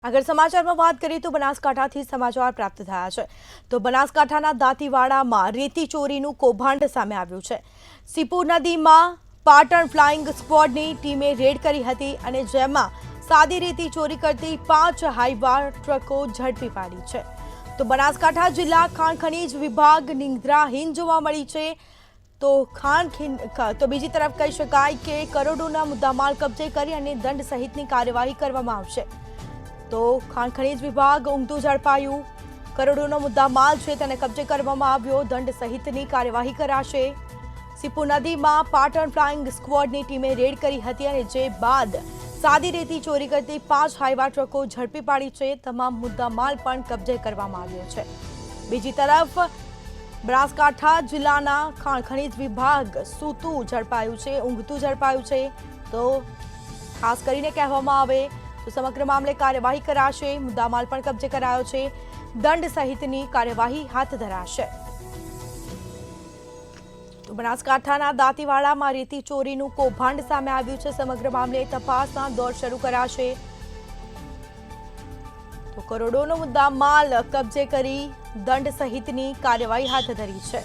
આગળ સમાચારમાં વાત કરીએ તો બનાસકાંઠાથી સમાચાર પ્રાપ્ત થયા છે તો બનાસકાંઠાના દાંતીવાડામાં રેતી ચોરીનું કૌભાંડ સામે આવ્યું છે। સિપુર નદીમાં પાટણ ફ્લાઇંગ સ્ક્વોડની ટીમે રેડ કરી હતી અને જેમાં સાદી રેતી ચોરી કરતી 5 હાઈવા ટ્રકો ઝડપી પાડી છે। તો બનાસકાંઠા જિલ્લા ખાણ ખનીજ વિભાગ નિંદ્રાહીન જોવા મળી છે। તો બીજી તરફ કહી શકાય કે કરોડોના મુદ્દામાલ કબજે કરી અને દંડ સહિતની કાર્યવાહી કરવામાં આવશે। તો ખાણ ખનીજ વિભાગ ઊંઘતું ઝડપાયું, કરોડોનો મુદ્દામાલ છે તેને કબજે કરવામાં આવ્યો, દંડ સહિતની કાર્યવાહી કરાશે। સિપુ નદીમાં પાટણ ફ્લાઇંગ સ્ક્વોડની ટીમે રેડ કરી હતી અને જે બાદ સાદી રેતી ચોરી કરતી 5 હાઈવા ટ્રકો ઝડપી પાડી છે। તમામ મુદ્દામાલ પણ કબજે કરવામાં આવ્યો છે। બીજી તરફ બનાસકાંઠા જિલ્લાના ખાણ ખનીજ વિભાગ સૂતું ઝડપાયું છે, ઊંઘતું ઝડપાયું છે। તો ખાસ કરીને કહેવામાં આવે તો સમગ્ર મામલે કાર્યવાહી કરાશે, મુદ્દામાલ પણ કબજે કરાયો છે, દંડ સહિતની કાર્યવાહી હાથ ધરાશે। તો બનાસકાંઠાના દાંતીવાડામાં રેતી ચોરીનું કૌભાંડ સામે આવ્યું છે। સમગ્ર મામલે તપાસના દોર શરૂ કરાશે। તો કરોડોનો મુદ્દામાલ કબજે કરી દંડ સહિતની કાર્યવાહી હાથ ધરી છે।